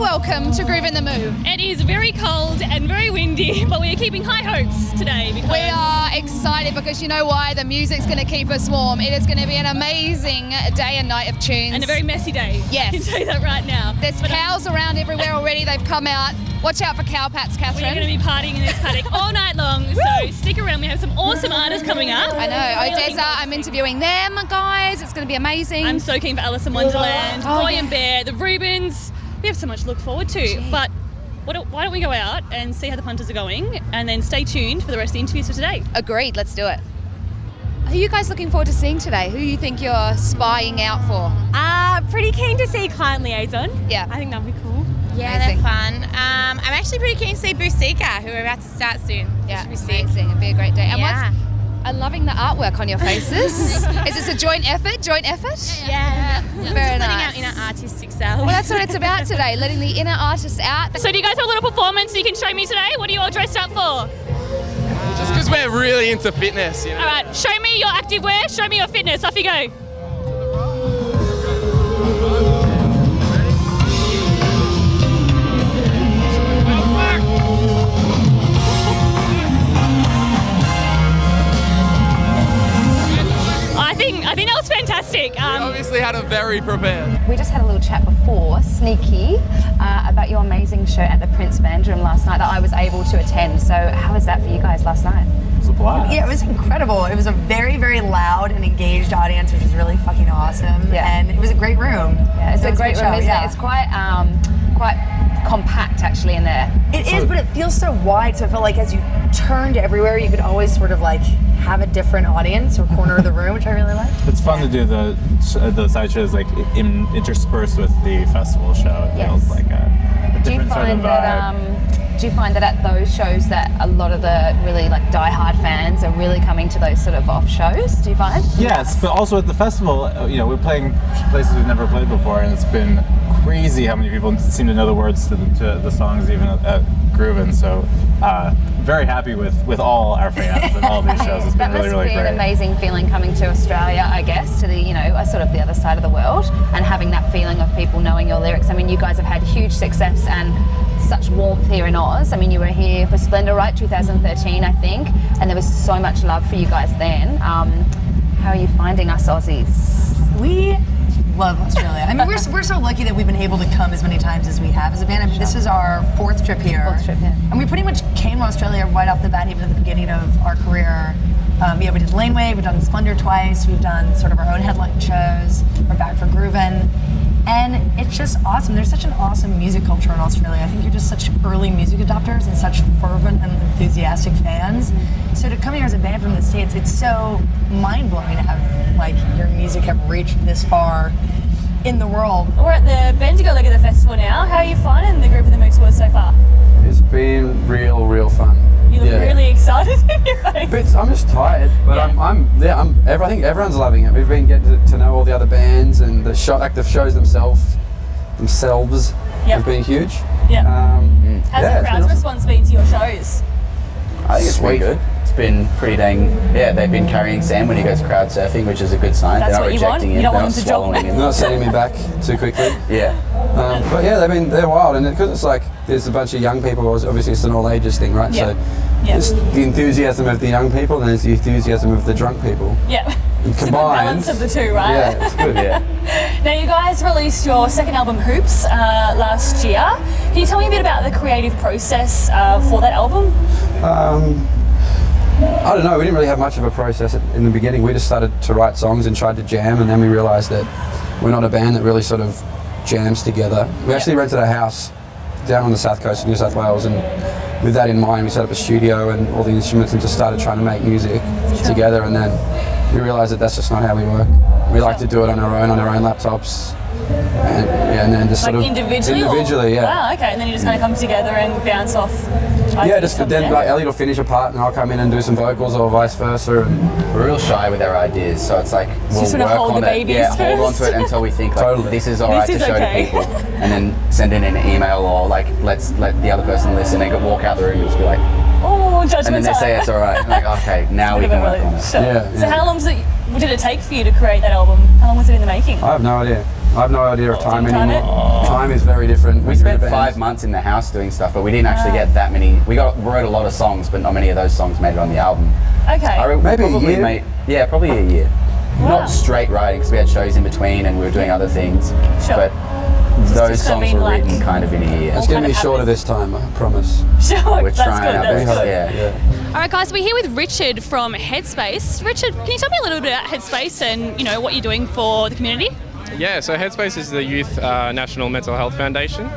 welcome to Groovin The Moo. It is very cold and very windy, but we are keeping high hopes today. Because we are excited because you know why? The music's going to keep us warm. It is going to be an amazing day and night of tunes. And a very messy day. Yes. I can tell you that right now. There's cows around everywhere already. They've come out. Watch out for cow pats, Catherine. We're going to be partying in this paddock all night long, so stick around. We have some awesome artists coming up. I know. ODESZA, I'm interviewing them, guys. It's going to be amazing. I'm so keen for Alice in Wonderland, Boy and Bear, the Rubens. We have so much to look forward to. But why don't we go out and see how the punters are going, and then stay tuned for the rest of the interviews for today. Agreed. Let's do it. Who are you guys looking forward to seeing today? Who do you think you're spying out for? Pretty keen to see Client Liaison. Yeah. I think that'd be cool. Yeah, Amazing. they're fun. I'm actually pretty keen to see Seeka, who we're about to start soon. Yeah, Which should be sick. amazing. It'll be a great day. And Yeah. I'm loving the artwork on your faces. Is this a joint effort? Yeah. Very Letting nice. out inner artistic self. Well, that's what it's about today, letting the inner artists out. So do you guys have a little performance you can show me today? What are you all dressed up for? Just because we're really into fitness, you know. All right, show me your active wear, show me your fitness. Off you go. I think that was fantastic. We obviously had a very prepared. We just had a little chat before, sneaky, about your amazing show at the Prince Band Room last night that I was able to attend. So how was that for you guys last night? It was a blast. Yeah, it was incredible. It was a very, very loud and engaged audience, which was really fucking awesome. Yeah. And it was a great room. Yeah, it's a great room, isn't yeah. it? It's quite compact actually in there. It is, but it feels so wide, so I felt like as you turned everywhere, you could always sort of like have a different audience or corner of the room, which I really liked. It's fun to do the side shows like interspersed with the festival show. It feels like a different sort of vibe. Do you find that at those shows that a lot of the really like die-hard fans are really coming to those sort of off shows? Do you find? Yes, but also at the festival, we're playing places we've never played before, and it's been crazy how many people seem to know the words to the songs even at Groovin. So very happy with all our fans and all these shows. It's been really, really great. That must be an amazing feeling coming to Australia, I guess, to the sort of the other side of the world, and having that feeling of people knowing your lyrics. I mean, you guys have had huge success and such warmth here in Oz. I mean, you were here for Splendour, right? 2013, I think, and there was so much love for you guys then. How are you finding us Aussies? We love Australia. I mean, we're so lucky that we've been able to come as many times as we have as a band. I mean, this is our fourth trip here. And we pretty much came to Australia right off the bat, even at the beginning of our career. We did Laneway, we've done Splendour twice, we've done sort of our own headline shows, we're back for Groovin. And it's just awesome. There's such an awesome music culture in Australia. I think you're just such early music adopters and such fervent and enthusiastic fans. So to come here as a band from the States, it's so mind-blowing to have like your music have reached this far in the world. We're at the Bendigo leg of the festival now. How are you finding the Groovin The Moo tour so far? It's been real fun. You look really excited in your face. I'm just tired, but I think everyone's loving it. We've been getting to know all the other bands, and the shows themselves have been huge. Yeah. How's the crowd's response been to your shows? I think it's been good. It's been pretty they've been carrying Sam when he goes crowd surfing, which is a good sign. That's they're not what you want? rejecting You him, don't they're want not him to drop swallowing him. They're not sending me back too quickly. Yeah. But yeah, they're wild, and because it's like there's a bunch of young people. Obviously, it's an all ages thing, right? Yeah. So there's the enthusiasm of the young people, and there's the enthusiasm of the drunk people. Yeah. And It's a good combined, balance of the two, right? yeah, it's good. Now, you guys released your second album, Hoops, last year. Can you tell me a bit about the creative process for that album? I don't know, we didn't really have much of a process in the beginning. We just started to write songs and tried to jam, and then we realised that we're not a band that really sort of jams together. We actually rented a house down on the south coast of New South Wales, and with that in mind, we set up a studio and all the instruments and just started trying to make music together, and then we realised that that's just not how we work. We like to do it on our own laptops. And then just Like sort of individually, yeah. Wow, okay, and then you just kind of come together and bounce off. Then like Elliot will finish a part and I'll come in and do some vocals or vice versa. And We're real shy with our ideas, so it's like we'll sort of work hold on the it. babies Yeah, hold on first. to it until we think like Totally. this is alright to This is show okay. to people, and then send in an email or like let's let the other person listen and walk out the room and just be like, Oh, judgment and then they say time. it's alright. Like okay, now we can work on it. Sure. Yeah, So yeah. how long did it take for you to create that album? How long was it in the making? I have no idea. I have no idea of time anymore. Time is very different. We spent 5 months in the house doing stuff, but we didn't actually get that many. We wrote a lot of songs, but not many of those songs made it on the album. Okay. Maybe a year? Probably a year. Wow. Not straight writing, because we had shows in between and we were doing other things. Sure. But those songs were written kind of in a year. It's going to be shorter this time, I promise. Sure, We're that's trying good. our That's best. good. Yeah. All right, guys, we're here with Richard from Headspace. Richard, can you tell me a little bit about Headspace and what you're doing for the community? Yeah, so Headspace is the Youth National Mental Health Foundation.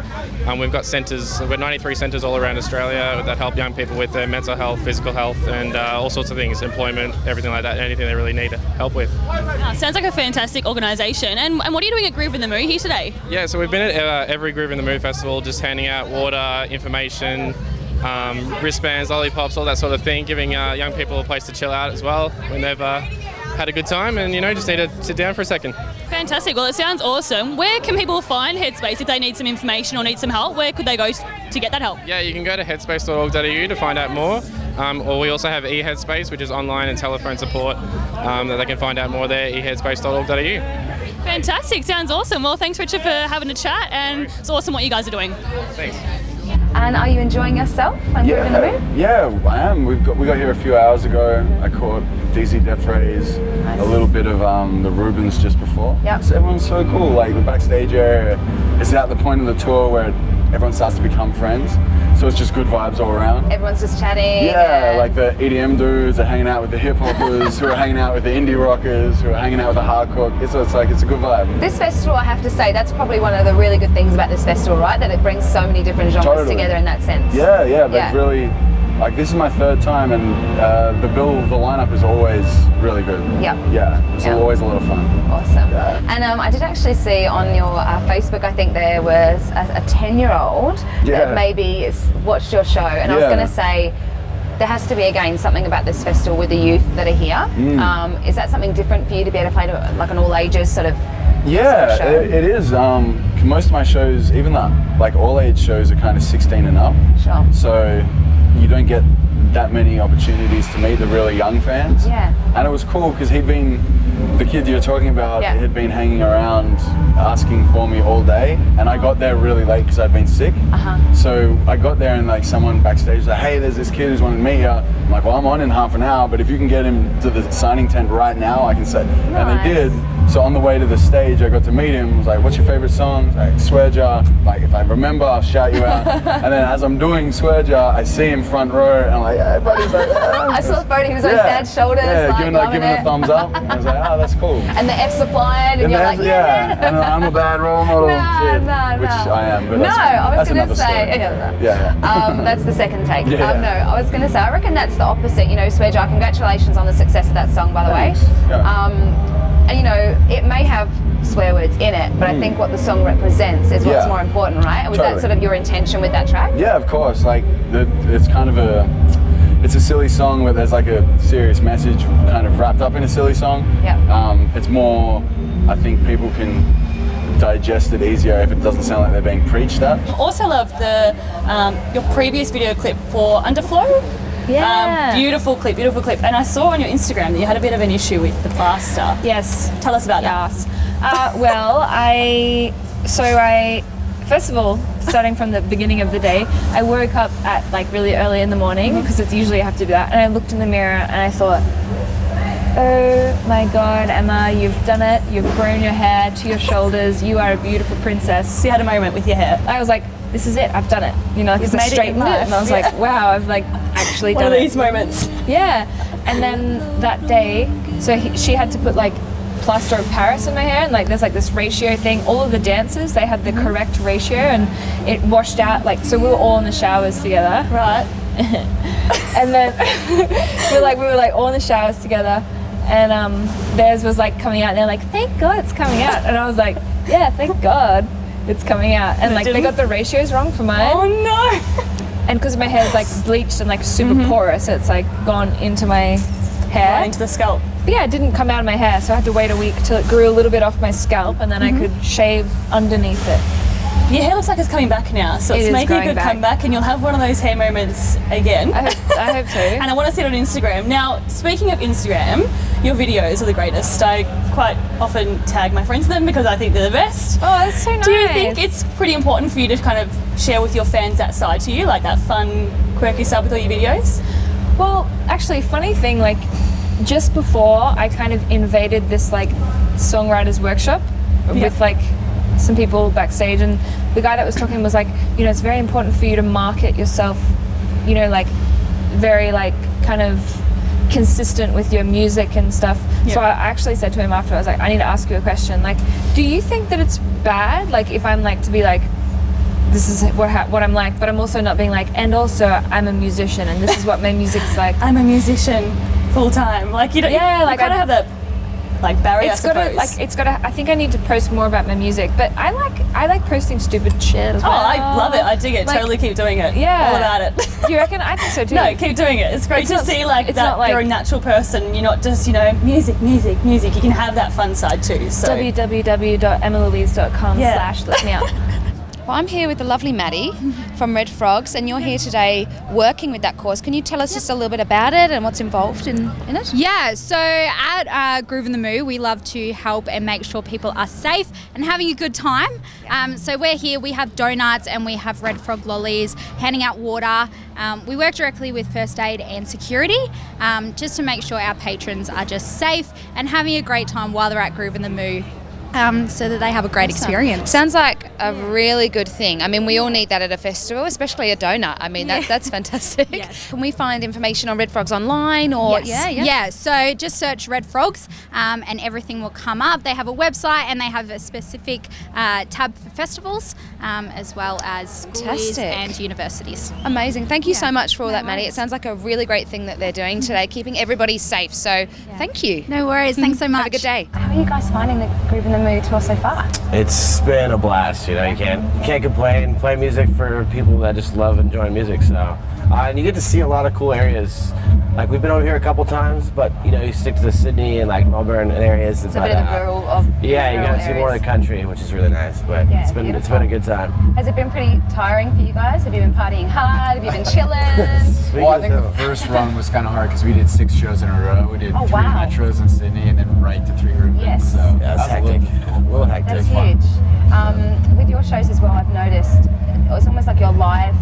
We've got centres, we've got 93 centres all around Australia that help young people with their mental health, physical health, and all sorts of things, employment, everything like that, anything they really need help with. Sounds like a fantastic organisation. And what are you doing at Groovin The Moo here today? Yeah, so we've been at every Groovin The Moo festival, just handing out water, information, wristbands, lollipops, all that sort of thing, giving young people a place to chill out as well when they've had a good time and, just need to sit down for a second. Fantastic. Well, it sounds awesome. Where can people find Headspace if they need some information or need some help? Where could they go to get that help? Yeah, you can go to headspace.org.au to find out more. Or we also have eHeadspace, which is online and telephone support that they can find out more there, eHeadspace.org.au. Fantastic. Sounds awesome. Well, thanks, Richard, for having a chat, and it's awesome what you guys are doing. Thanks. And are you enjoying yourself on Groovin The Moo? Yeah, I am. We got here a few hours ago. I caught Deathrays, a little bit of the Rubens just before. Yep. So everyone's so cool. Like the backstage area is at the point of the tour where everyone starts to become friends. So it's just good vibes all around. Everyone's just chatting. Yeah, like the EDM dudes are hanging out with the hip hoppers, who are hanging out with the indie rockers, who are hanging out with the hardcore. It's a good vibe. This festival, I have to say, that's probably one of the really good things about this festival, right? That it brings so many different genres together in that sense. Yeah, they've really, like this is my third time, and the lineup is always really good. Yeah, it's always a lot of fun. Awesome. Yeah. And I did actually see on your Facebook, I think there was a 10-year-old that maybe watched your show, and I was going to say, there has to be, again, something about this festival with the youth that are here. Is that something different for you to be able to play to like an all ages sort of show? It is. Most of my shows, even like all age shows, are kind of 16 and up. Sure. So you don't get that many opportunities to meet the really young fans. Yeah. And it was cool because the kid you're talking about, had been hanging around asking for me all day, and I got there really late because I'd been sick. So I got there and like someone backstage was like, hey, there's this kid who's wanting to meet you. I'm like, well, I'm on in half an hour, but if you can get him to the signing tent right now, I can say. And they did. So on the way to the stage, I got to meet him. I was like, what's your favorite song? Like, Swear Jar. Like, if I remember, I'll shout you out. And then as I'm doing Swear Jar, I see him front row, and I'm like, hey, buddy's like, I saw the photo, he was on Dad's shoulders, giving a thumbs up. I was like, oh, that's cool. And the F's applied, and you're like, and I'm a bad role model. No. Which I am, but I was going to say, that's the second take. Yeah. I was going to say, I reckon that's the opposite. Swear Jar, congratulations on the success of that song, by the way. And it may have swear words in it, but I think what the song represents is what's more important, right? And was that sort of your intention with that track? Yeah, of course. Like, it's kind of it's a silly song where there's like a serious message kind of wrapped up in a silly song. It's more, I think people can digest it easier if it doesn't sound like they're being preached at. Also love your previous video clip for Underflow. Beautiful clip. And I saw on your Instagram that you had a bit of an issue with the plaster. Yes. Tell us about that. First of all, starting from the beginning of the day, I woke up at like really early in the morning because it's usually I have to do that, and I looked in the mirror and I thought, oh my God, Emma, you've done it. You've grown your hair to your shoulders. You are a beautiful princess. So you had a moment with your hair. I was like, this is it. I've done it. Like it's straightened it. And I was like, wow, I've like actually done it. One of these moments. Yeah. And then that day, she had to put like plaster of Paris in my hair, and like there's like this ratio thing. All of the dancers, they had the correct ratio, and it washed out. Like, so we were all in the showers together. Right. And then we were like all in the showers together, and theirs was like coming out, and they're like, thank God it's coming out. And I was like, yeah, thank God it's coming out. And like they got the ratios wrong for mine. Oh no. And because my hair is like bleached and like super porous, it's like gone into my hair. Right into the scalp. But yeah, it didn't come out of my hair, so I had to wait a week till it grew a little bit off my scalp, and then I could shave underneath it. Your hair looks like it's coming back now, so it's making a good comeback, and you'll have one of those hair moments again. I hope so. And I want to see it on Instagram. Now, speaking of Instagram, your videos are the greatest. I quite often tag my friends in them because I think they're the best. Oh, that's so nice. Do you think it's pretty important for you to kind of share with your fans that side to you, like that fun, quirky side with all your videos? Well, actually, funny thing, like just before I kind of invaded this like songwriters workshop with like some people backstage, and the guy that was talking was like, you know, it's very important for you to market yourself, you know, like very like kind of consistent with your music and stuff. So I actually said to him after, I was like, I need to ask you a question. Like, do you think that it's bad, like if I'm like to be like, this is what I'm like, but I'm also not being like, and also I'm a musician and this is what my music's like. I'm a musician full time. Like you don't. Yeah, like I don't have that like barrier. It's gotta. I think I need to post more about my music, but I like posting stupid shit as well. Oh, I love it. I dig it. Like, totally keep doing it. Yeah, all about it. Do you reckon? I think so too. No, keep doing it. It's great to see like it's that not like, you're a natural person. You're not just, you know, music. You can have that fun side too. So www.emilylouise.com/look me up. Well, I'm here with the lovely Maddie from Red Frogs, and you're here today working with that course. Can you tell us just a little bit about it and what's involved in it? Yeah, so at Groovin The Moo, we love to help and make sure people are safe and having a good time. So we're here, we have donuts and we have Red Frog lollies, handing out water. We work directly with first aid and security just to make sure our patrons are just safe and having a great time while they're at Groovin The Moo. So that they have a great experience. Sounds like a really good thing. I mean, we all need that at a festival, especially a donut. I mean, that's fantastic. Yes. Can we find information on Red Frogs online or? Yes. Yeah, so just search Red Frogs and everything will come up. They have a website and they have a specific tab for festivals as well as schools and universities. Amazing. Thank you so much for all that, Maddie. It sounds like a really great thing that they're doing today, keeping everybody safe. So thank you. No worries. Thanks so much. Have a good day. How are you guys finding the Groovin The Moo tour so far? It's been a blast, you know, you can't complain. Play music for people that just love enjoying music, so. And you get to see a lot of cool areas. Like we've been over here a couple times, but you know, you stick to the Sydney and like Melbourne areas. It's a bit of the rural of yeah, you get to see more of the country, which is really nice. But it's been a good time. Has it been pretty tiring for you guys? Have you been partying hard? Have you been chilling? Well, I think the first run was kind of hard because we did 6 shows in a row. We did 3 metros in Sydney and then right to 3 Rubens. Yes. So yeah, that's hectic. A little hectic. That's huge. With your shows as well, I've noticed it's almost like your live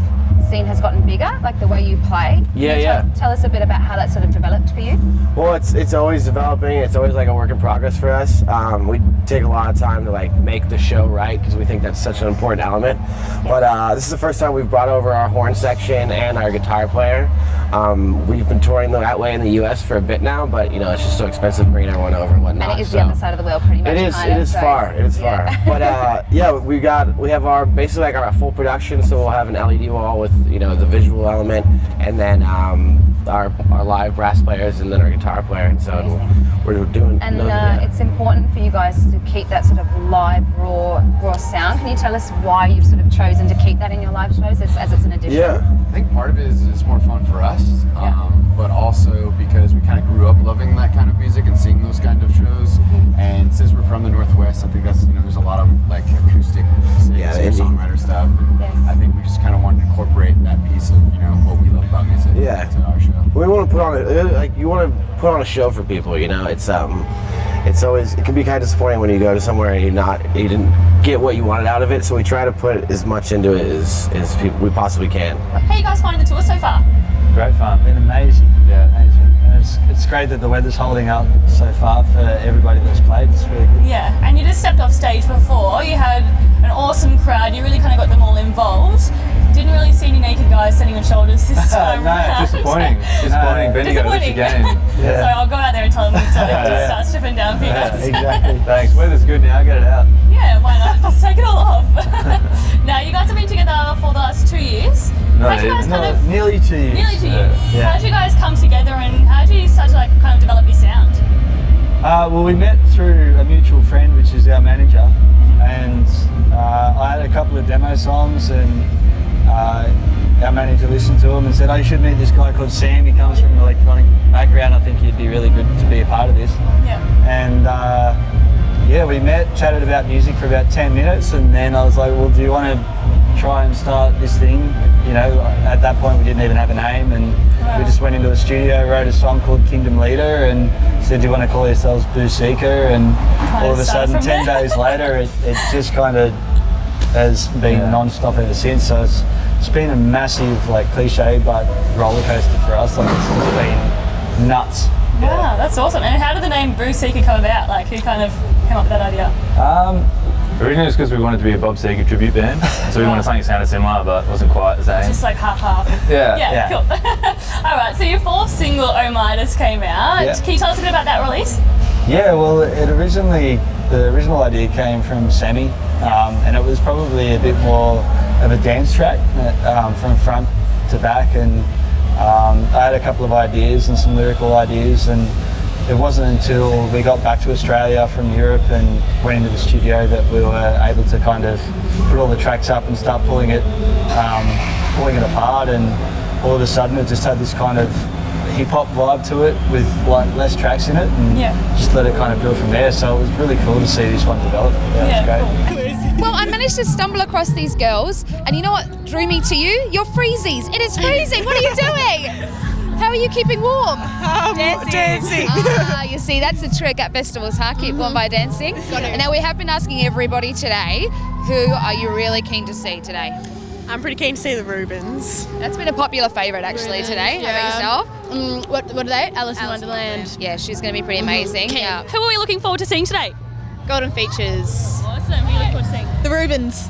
scene has gotten bigger, like the way you play. Can you tell us a bit about how that sort of developed for you? Well, it's always developing. It's always like a work in progress for us. We take a lot of time to like make the show right because we think that's such an important element. But this is the first time we've brought over our horn section and our guitar player. We've been touring that way in the U.S. for a bit now, but you know it's just so expensive bringing everyone over and whatnot. And it is the other side of the world, pretty much. It is far. But we have our basically like our full production. So we'll have an LED wall with the visual element, and then our live brass players, and then our guitar player. And so we're doing. And it's important for you guys to keep that sort of live, raw sound. Can you tell us why you've sort of chosen to keep that in your live shows as it's an addition? Yeah, I think part of it is it's more fun for us, but also because we kind of grew up loving that kind of music and seeing those kind of shows. And since we're from the Northwest, I think that's there's a lot of like acoustic singer-songwriter stuff. I think we just kind of wanted to incorporate that piece of what we love about music into our show. We want to put on you want to put on a show for people. It's always, it can be kind of disappointing when you go to somewhere and you didn't get what you wanted out of it. So we try to put as much into it as we possibly can. How are you guys finding the tour so far? Great fun, been amazing. Yeah, amazing. And it's great that the weather's holding up so far for everybody that's played. It's really good. Yeah, and you just stepped off stage before. You had an awesome crowd. You really kind of got them all involved. Didn't really see any naked guys standing on shoulders this time around. Disappointing. Bendigo, that's your game. So I'll go out there and tell them to start stripping down for you guys. Exactly. Thanks. Weather's good now. Get it out. Yeah, why not? Just take it all off. Now, you guys have been together for the last 2 years. Nearly 2 years. Nearly 2 years. Yeah. How did you guys come together and how did you start to kind of develop your sound? Well, we met through a mutual friend, which is our manager, and I had a couple of demo songs, and our manager listened to them and said, "Oh, you should meet this guy called Sam. He comes from an electronic background. I think he'd be really good to be a part of this." Yeah. And yeah, we met, chatted about music for about 10 minutes, and then I was like, well, do you want to try and start this thing? You know, at that point we didn't even have a name, and we just went into the studio, wrote a song called Kingdom Leader, and said, do you want to call yourselves Boo Seeka? And all of a sudden, 10 days later, it just kind of has been non-stop ever since. So it's been a massive, like, cliche, but roller coaster for us. Like, it's just been nuts. Wow, that's awesome. And how did the name Boo Seeka come about? Like, who kind of came up with that idea? Originally, it's because we wanted to be a Bob Seger tribute band, so we wanted something that sounded similar, but wasn't quite the same. Just like half-half. Yeah, cool. All right, so your fourth single, Oh My, just came out. Yeah. Can you tell us a bit about that release? Yeah, well, the original idea came from Sammy, and it was probably a bit more of a dance track from front to back, and I had a couple of ideas and some lyrical ideas, and it wasn't until we got back to Australia from Europe and went into the studio that we were able to kind of put all the tracks up and start pulling it apart, and all of a sudden it just had this kind of hip-hop vibe to it with like less tracks in it, and just let it kind of build from there. So it was really cool to see this one develop. Yeah, it was great. Well, I managed to stumble across these girls, and you know what drew me to you? Your freezies. It is freezing. What are you doing? How are you keeping warm? Dancing. You see, that's the trick at festivals, huh? Keep warm by dancing. And now we have been asking everybody today, who are you really keen to see today? I'm pretty keen to see the Rubens. That's been a popular favourite actually today. How about yourself? What are they? Alice in Wonderland. Yeah, she's going to be pretty amazing. Yeah. Who are we looking forward to seeing today? Golden Features. Awesome. Who are you looking forward to seeing? The Rubens.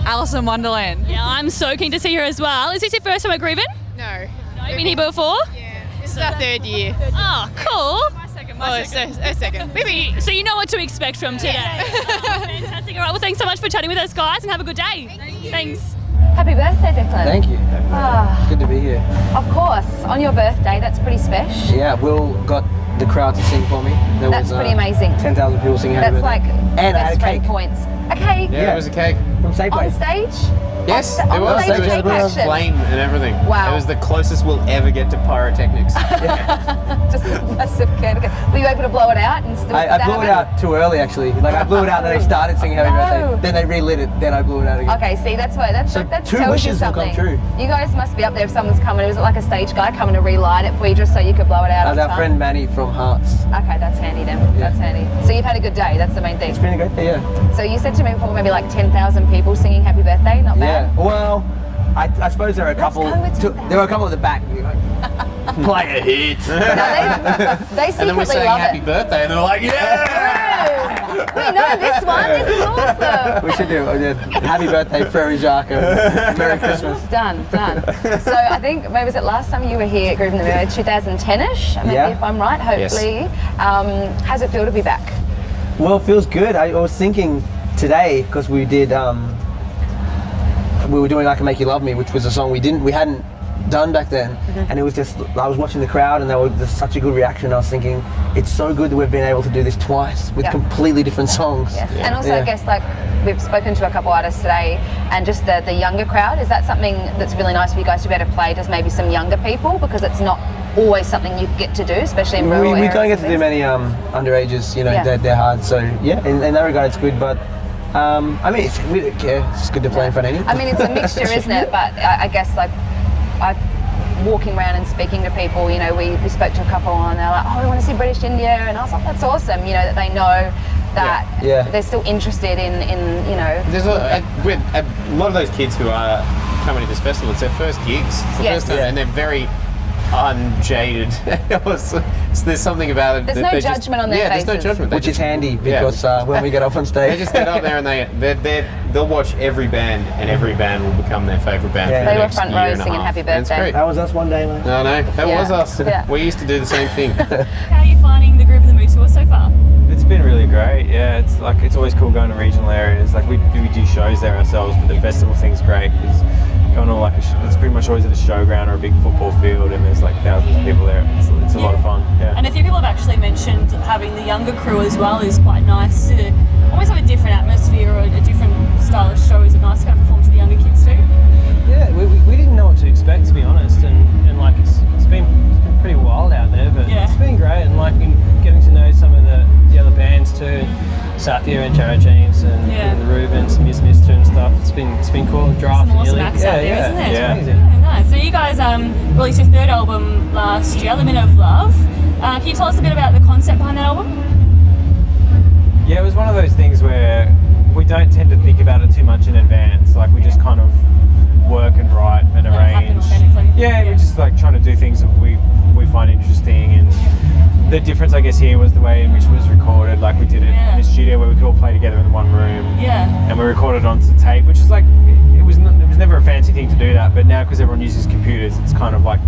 Alice in Wonderland. Yeah, I'm so keen to see her as well. Is this your first time at Groovin? No. You've been here before? Yeah. This is our third year. Oh, cool. My second. Maybe. So you know what to expect from today. Fantastic. All right, well, thanks so much for chatting with us, guys, and have a good day. Thanks. Happy birthday, Declan. Thank you. It's good to be here. Of course, on your birthday, that's pretty special. Yeah, Will got the crowd to sing for me. That's pretty amazing. 10,000 people singing Happy That's Birthday. like And I had best a friend cake. points. A cake? Yeah, it was a cake. From Safeway. On stage? Yes, On it was. stage There cake was action. flame and everything. Wow. It was the closest we'll ever get to pyrotechnics. Just a massive cake. Were you able to blow it out? And still I blew it out too early, actually. Like, I blew it out, then they started singing Happy Birthday. Then they relit it, then I blew it out again. Okay, see, that's what that So tells two you wishes will something. come true. You guys must be up there if someone's coming. Was it like a stage guy coming to relight it for you just so you could blow it out on Our time? friend Manny from Hearts. Okay, that's handy then. That's handy. So you've had a good day. That's the main thing. It's been a great day, yeah. So you said to me before maybe like 10,000 people singing Happy Birthday. Not bad. Yeah, well, I suppose there are a couple. There were a couple at the back. Play a hit. They secretly And then we're saying love happy it. birthday, and they're like, yeah! We know this one. This is awesome. We should do Happy Birthday, Frere Jacques. Merry Christmas. Done. So I think maybe was it last time you were here at Groovin The Moo, 2010ish, maybe if I'm right. Hopefully, how's it feel to be back? Well, it feels good. I was thinking today because we did. We were doing "I Can Make You Love Me," which was a song we hadn't done back then, and it was just I was watching the crowd, and there was just such a good reaction. I was thinking, it's so good that we've been able to do this twice with completely different songs. Yes, and also I guess like we've spoken to a couple artists today, and just the younger crowd. Is that something that's really nice for you guys to be able to play to maybe some younger people, because it's not always something you get to do, especially in rural areas? We don't get to do many underages. You know, they're hard. So yeah, in that regard, it's good, but. I mean, we don't care. It's good to play in front of anyone. I mean, it's a mixture, isn't it? But I guess like walking around and speaking to people, you know, we spoke to a couple and they're like, oh, we want to see British India, and I was like, that's awesome, you know, that they know that they're still interested in you know. There's a lot of those kids who are coming to this festival, it's their first gigs. It's the first time, and they're very unjaded. So there's something about it. There's no judgment on their faces. There's no judgment. Which is handy because when we get up on stage, they just get up there and they'll watch every band, and every band will become their favourite band. Yeah. For the They were next front year row and a singing half. Happy And it's Birthday. great. That was us one day, mate. No, that was us. Yeah. We used to do the same thing. How are you finding the Groovin The Moo tour so far? It's been really great. Yeah, it's always cool going to regional areas. Like we do shows there ourselves, but the festival thing's great because going to like it's pretty much always at a showground or a big football field, and there's like thousands of people there. It's a lot of fun. Yeah. And a few people have actually mentioned having the younger crew as well is quite nice to almost have a different atmosphere or a different style of show. Is it nice to kind of perform to the younger kids too? Yeah, we didn't know what to expect, to be honest, and like it's been pretty wild out there, but it's been great, and like in getting to know some of the other bands too. Safia and Jared James and the Rubens, Mister and stuff. It's been cool. Draft Some awesome Illy. acts out there, isn't it? Yeah. Yeah, nice. So you guys released your third album last year, Limit of Love. Can you tell us a bit about the concept behind that album? Yeah, it was one of those things where we don't tend to think about it too much in advance. Like we just kind of work and write and arrange. Yeah, we're just like trying to do things that we find interesting. And the difference, I guess, here was the way in which it was recorded. Like we did it in a studio where we could all play together in one room. Yeah. And we recorded onto tape, which is like it was never a fancy thing to do that. But now, because everyone uses computers, it's kind of like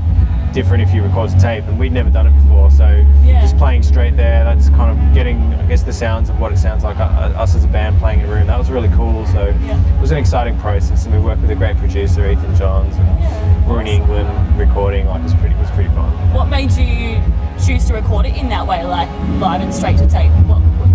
different if you record to tape, and we'd never done it before, so just playing straight there, that's kind of getting, I guess, the sounds of what it sounds like us as a band playing in a room. That was really cool. So it was an exciting process, and we worked with a great producer, Ethan Johns, and we're in England recording. Like it was pretty fun. What made you choose to record it in that way, like live and straight to tape?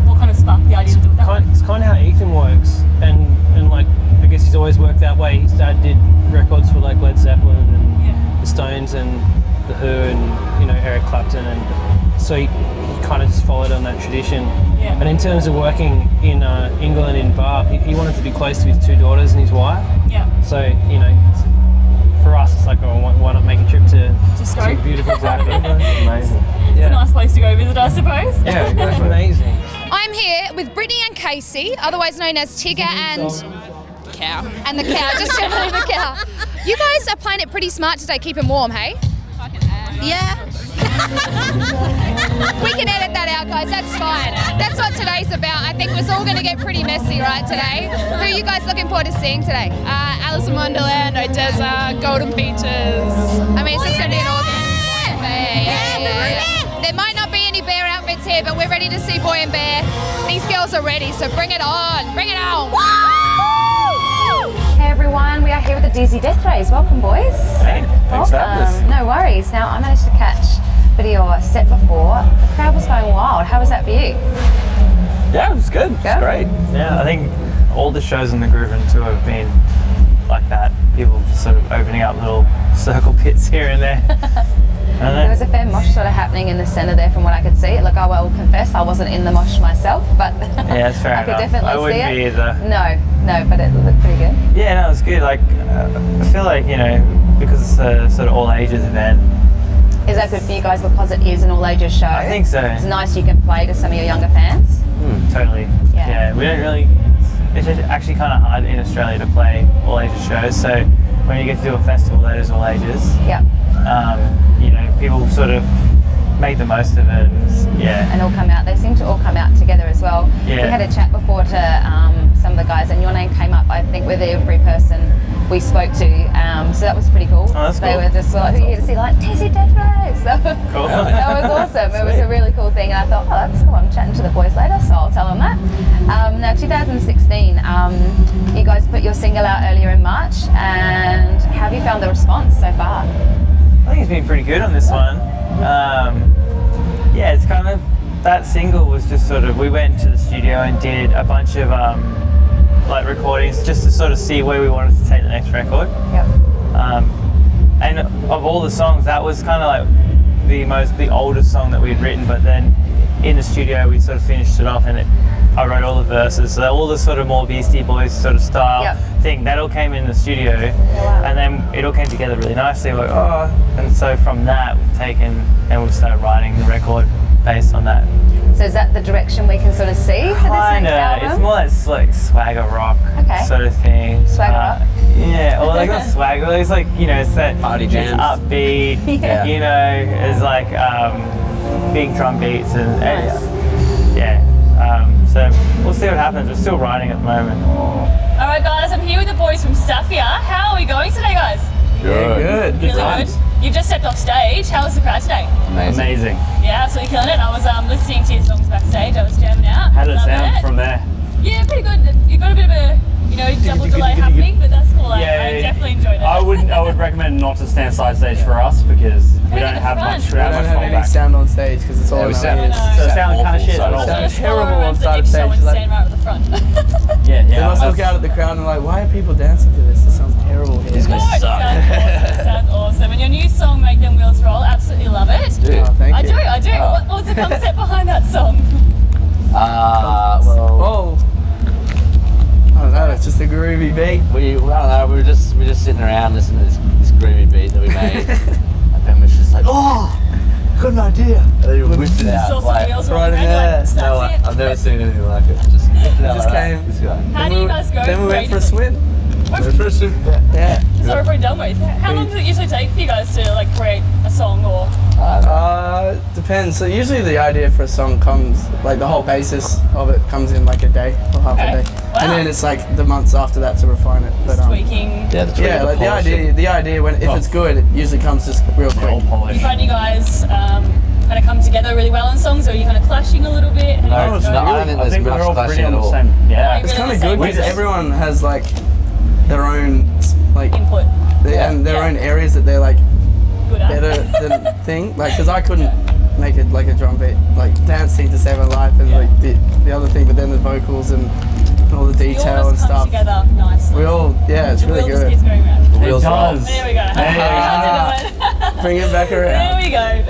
What kind of sparked the idea to do it that way? It's kind of how Ethan works, and like I guess he's always worked that way. His dad did records for like Led Zeppelin and the Stones and the Who and Eric Clapton, and so he kind of just followed on that tradition. Yeah. And in terms of working in England in Bath, he wanted to be close to his two daughters and his wife. Yeah. So for us, it's like, why not make a trip to Stoke? Beautiful, exactly. Amazing. It's a nice place to go visit, I suppose. Yeah, that's amazing. I'm here with Brittany and Casey, otherwise known as Tigger and Cow. And the cow, just generally the cow. You guys are playing it pretty smart today, keeping warm, hey? Yeah. We can edit that out, guys, that's fine. That's what today's about. I think we're all going to get pretty messy, right, today? Who are you guys looking forward to seeing today? Alice in Wonderland, ODESZA, Golden Beaches. I mean, it's just going to be an awesome day. Yeah. There might not be any bear outfits here, but we're ready to see Boy and Bear. These girls are ready, so bring it on. Bring it on. Hey everyone, we are here with the Deathrays. Welcome, boys. Hey, thanks for having us. No worries. Now, I managed to catch a bit of your set before. The crowd was going wild. How was that for you? Yeah, it was good. It was great. Yeah, I think all the shows in the Groovin tour have been like that. People sort of opening up little circle pits here and there. There was a fair mosh sort of happening in the centre there from what I could see. Look, I will confess I wasn't in the mosh myself, but yeah, it's fair I could enough. definitely I wouldn't see be it. either. No, but it looked pretty good. Yeah, no, it was good. Like, I feel like, because it's a sort of all ages event. Is that good for you guys because it is an all ages show? I think so. It's nice you can play to some of your younger fans. Totally. Yeah, we don't really. It's actually kind of hard in Australia to play all ages shows. So when you get to do a festival that is all ages, people sort of make the most of it. And all come out. They seem to all come out together as well. Yeah. We had a chat before to some of the guys, and your name came up, I think, with every person we spoke to. So that was pretty cool. Oh, that's they cool. were just like, who are you here to see? Like, Tessie Deathrays. So Cool. that was awesome. It was a really cool thing, and I thought, oh, that's cool. I'm chatting to the boys later, so I'll tell them that. Now, 2016, you guys put your single out earlier in March, and how have you found the response so far? I think it's been pretty good on this one. Yeah, it's kind of, that single was just sort of, we went to the studio and did a bunch of like recordings just to sort of see where we wanted to take the next record. Yep. And of all the songs, that was kind of like the oldest song that we'd written, but then in the studio we sort of finished it off, and I wrote all the verses, so all the sort of more Beastie Boys sort of style thing, that all came in the studio, and then it all came together really nicely. Like, and so from that we've taken and we've started writing the record based on that. So is that the direction we can sort of see for this next album? It's more like swagger rock sort of thing. Swagger rock? Yeah, or like not swagger, it's like, it's that party jams. It's upbeat, it's like big drum beats and so we'll see what happens. We're still writing at the moment. All right, guys, I'm here with the boys from Safia. How are we going today, guys? Good. Really good. You've just stepped off stage. How was the crowd today? Amazing. Yeah, absolutely killing it. I was listening to your songs backstage. I was jamming out. How did it Loving sound from there? Yeah, pretty good. You got a bit of a, double delay happening, but that's cool. I definitely enjoyed it. I would recommend not to stand side stage for us because we don't have much. We don't have any sound on stage because it's all in our ears. So it sounds kind of shit. It sounds terrible on side of stage. Stand right at the front. Yeah. They must look out at the crowd and like, why are people dancing to this? This sounds terrible here. These guys suck. It sounds awesome. And your new song, Make Them Wheels Roll, absolutely love it. Thank you. I do. What was the concept behind that song? Well, I don't know. It's just a groovy beat. I don't know. We were just sitting around listening to this groovy beat that we made, and Ben was just like, "Oh, got an idea." And then we whipped it out. Right in there. No, I've never seen anything like it. Just whipped it out Just like came. that. This guy. How do you guys go? Then we went for a swim. Yeah. So we're pretty done with. How long does it usually take for you guys to like create a song or? Depends. So usually the idea for a song comes, like the whole basis of it comes in like a day or half a day, and then it's like the months after that to refine it. But tweaking. Yeah, like the idea when if it's good, it usually comes just real quick. You find you guys kind of come together really well in songs, or are you kind of clashing a little bit? No, I don't think there's much clashing at all. Yeah, it's kind of good because everyone has like their own like input and their own areas that they're like better than thing. Like, because I couldn't make it like a drum beat. Like, dance seemed to save my life, and like the other thing, but then the vocals and all the detail and stuff. Together nicely. We all, it's The really wheel good. just keeps going round. The wheels roll. There we go. Bring it back around. There we go.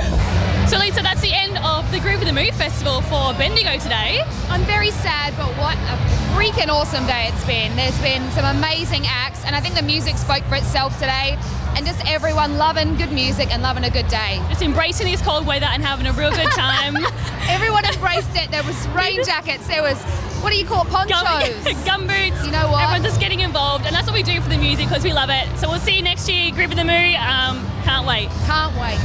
So Lisa, that's the end of the Groovin The Moo festival for Bendigo today. I'm very sad, but what a freaking awesome day it's been. There's been some amazing acts, and I think the music spoke for itself today. And just everyone loving good music and loving a good day. Just embracing this cold weather and having a real good time. Everyone embraced it. There was rain jackets. There was, what do you call it, ponchos? Gumboots. You know what? Everyone's just getting involved, and that's what we do for the music because we love it. So we'll see you next year, Groovin The Moo. Can't wait. Can't wait.